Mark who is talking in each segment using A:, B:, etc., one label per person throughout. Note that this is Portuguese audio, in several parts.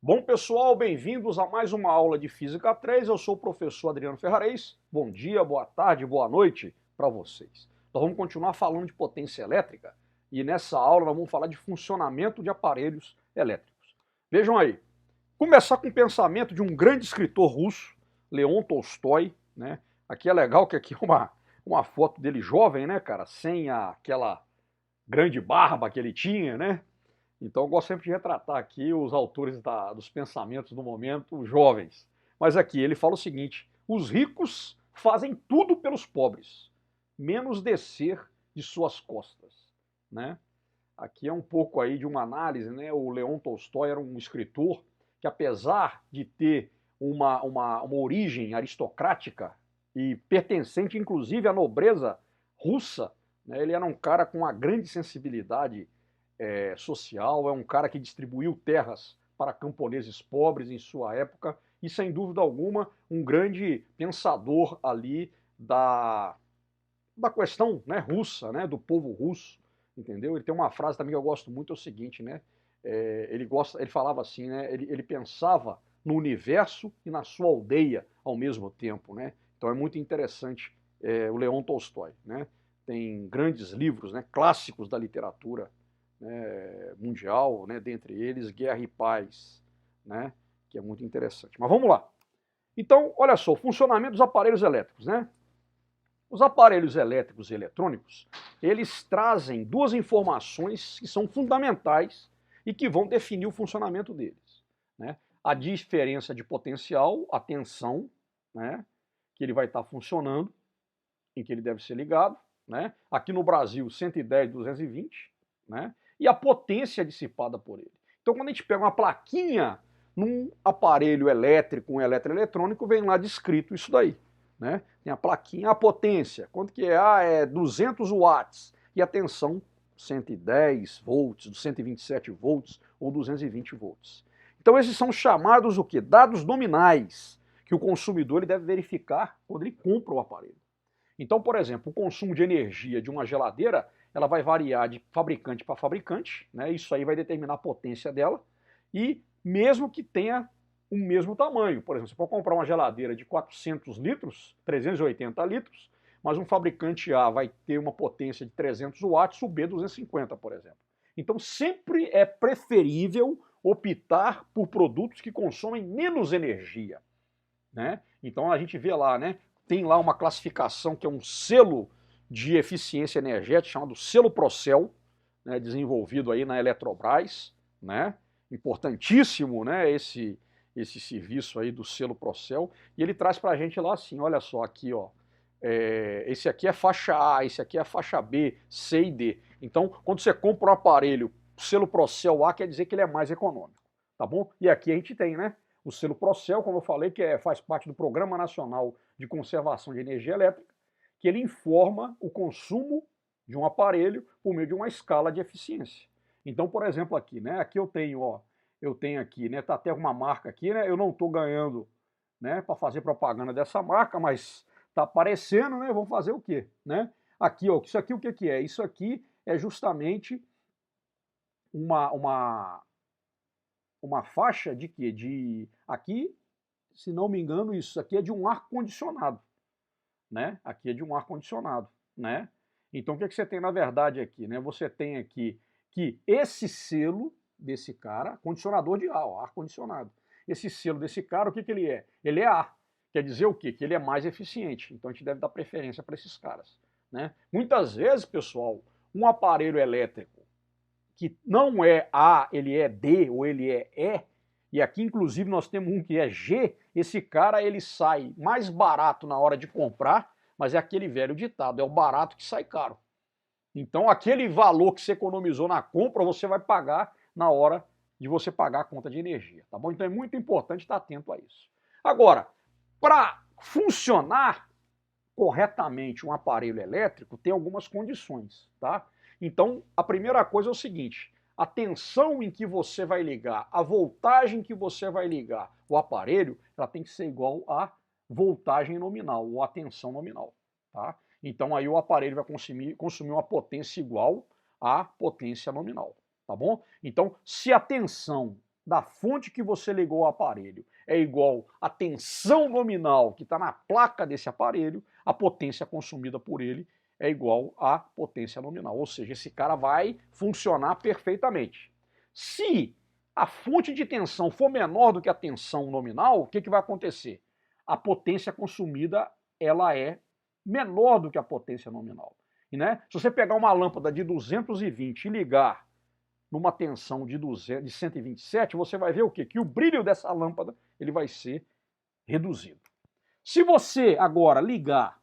A: Bom, pessoal, bem-vindos a mais uma aula de Física 3. Eu sou o professor Adriano Ferrarez. Bom dia, boa tarde, boa noite para vocês. Nós vamos continuar falando de potência elétrica e nessa aula nós vamos falar de funcionamento de aparelhos elétricos. Vejam aí, começar com o pensamento de um grande escritor russo, Leon Tolstói, né? Aqui é legal que aqui é uma foto dele jovem, né, cara, sem aquela grande barba que ele tinha, né? Então eu gosto sempre de retratar aqui os autores dos pensamentos do momento jovens. Mas aqui ele fala o seguinte: os ricos fazem tudo pelos pobres, menos descer de suas costas, né? Aqui é um pouco aí de uma análise, né? O Leon Tolstói era um escritor que, apesar de ter uma origem aristocrática e pertencente inclusive à nobreza russa, né? Ele era um cara com uma grande sensibilidade social, é um cara que distribuiu terras para camponeses pobres em sua época e, sem dúvida alguma, um grande pensador ali da questão, né, russa, né, do povo russo, entendeu? Ele tem uma frase também que eu gosto muito, é o seguinte, né? Ele falava assim, né? Ele pensava no universo e na sua aldeia ao mesmo tempo, né? Então é muito interessante o Leon Tolstói, né? Tem grandes livros, né, clássicos da literatura, né, mundial, né, dentre eles Guerra e Paz, né, que é muito interessante. Mas vamos lá. Então, olha só, o funcionamento dos aparelhos elétricos, né? Os aparelhos elétricos e eletrônicos, eles trazem duas informações que são fundamentais e que vão definir o funcionamento deles, né? A diferença de potencial, a tensão, né, que ele vai estar funcionando, em que ele deve ser ligado, né? Aqui no Brasil, 110, 220, né? E a potência dissipada por ele. Então, quando a gente pega uma plaquinha num aparelho elétrico, um eletroeletrônico, vem lá descrito isso daí, né? Tem a plaquinha, a potência, quanto que é? É 200 watts. E a tensão, 110 volts, 127 volts ou 220 volts. Então, esses são chamados o quê? Dados nominais, que o consumidor ele deve verificar quando ele compra o aparelho. Então, por exemplo, o consumo de energia de uma geladeira, ela vai variar de fabricante para fabricante, né? Isso aí vai determinar a potência dela, e mesmo que tenha o mesmo tamanho. Por exemplo, você pode comprar uma geladeira de 400 litros, 380 litros, mas um fabricante A vai ter uma potência de 300 watts, o B 250, por exemplo. Então, sempre é preferível optar por produtos que consomem menos energia, né? Então, a gente vê lá, né? Tem lá uma classificação que é um selo de eficiência energética chamado selo Procel, né, desenvolvido aí na Eletrobras, né? Importantíssimo, né, esse serviço aí do selo Procel, e ele traz para a gente lá assim, olha só aqui, ó, esse aqui é faixa A, esse aqui é faixa B, C e D. Então, quando você compra um aparelho selo Procel A, quer dizer que ele é mais econômico, tá bom? E aqui a gente tem, né, o selo Procel, como eu falei, que faz parte do Programa Nacional de Conservação de Energia Elétrica, que ele informa o consumo de um aparelho por meio de uma escala de eficiência. Então, por exemplo, aqui, né? Aqui eu tenho aqui, né? Tá até uma marca aqui, né? Eu não estou ganhando, né, para fazer propaganda dessa marca, mas tá aparecendo, né? Vamos fazer o quê, né? Aqui, ó, isso aqui o que que é? Isso aqui é justamente uma, uma, uma faixa de quê? Aqui, se não me engano, isso aqui é de um ar-condicionado, né? Aqui é de um ar-condicionado, né? Então o que, que você tem na verdade aqui, né? Você tem aqui que esse selo desse cara, condicionador de ar, ar-condicionado. Esse selo desse cara, o que, que ele é? Ele é ar. Quer dizer o quê? Que ele é mais eficiente. Então a gente deve dar preferência para esses caras, né? Muitas vezes, pessoal, um aparelho elétrico que não é A, ele é D ou ele é E, e aqui inclusive nós temos um que é G, esse cara ele sai mais barato na hora de comprar, mas é aquele velho ditado, é o barato que sai caro. Então aquele valor que você economizou na compra, você vai pagar na hora de você pagar a conta de energia, tá bom? Então é muito importante estar atento a isso. Agora, para funcionar corretamente um aparelho elétrico, tem algumas condições, tá? Então, a primeira coisa é o seguinte: a tensão em que você vai ligar, a voltagem que você vai ligar o aparelho, ela tem que ser igual à voltagem nominal, ou à tensão nominal, tá? Então aí o aparelho vai consumir uma potência igual à potência nominal, tá bom? Então, se a tensão da fonte que você ligou ao aparelho é igual à tensão nominal que está na placa desse aparelho, a potência consumida por ele é igual à potência nominal. Ou seja, esse cara vai funcionar perfeitamente. Se a fonte de tensão for menor do que a tensão nominal, o que vai acontecer? A potência consumida ela é menor do que a potência nominal. E, né, se você pegar uma lâmpada de 220 e ligar numa tensão de 127, você vai ver o quê? Que o brilho dessa lâmpada ele vai ser reduzido. Se você agora ligar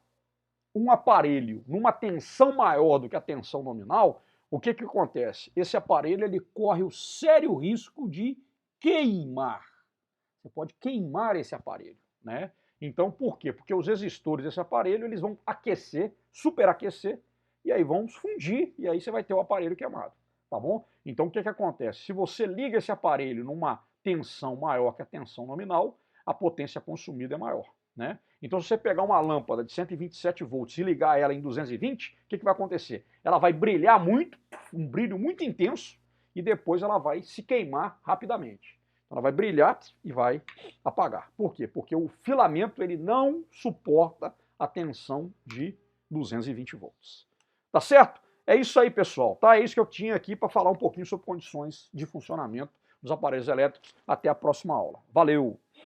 A: um aparelho numa tensão maior do que a tensão nominal, o que acontece? Esse aparelho ele corre o sério risco de queimar. Você pode queimar esse aparelho, né? Então, por quê? Porque os resistores desse aparelho eles vão aquecer, superaquecer, e aí vão fundir, e aí você vai ter o aparelho queimado, tá bom? Então, o que acontece? Se você liga esse aparelho numa tensão maior que a tensão nominal, a potência consumida é maior, né? Então, se você pegar uma lâmpada de 127 volts e ligar ela em 220, o que vai acontecer? Ela vai brilhar muito, um brilho muito intenso, e depois ela vai se queimar rapidamente. Ela vai brilhar e vai apagar. Por quê? Porque o filamento ele não suporta a tensão de 220 volts. Tá certo? É isso aí, pessoal. Tá? É isso que eu tinha aqui para falar um pouquinho sobre condições de funcionamento dos aparelhos elétricos. Até a próxima aula. Valeu!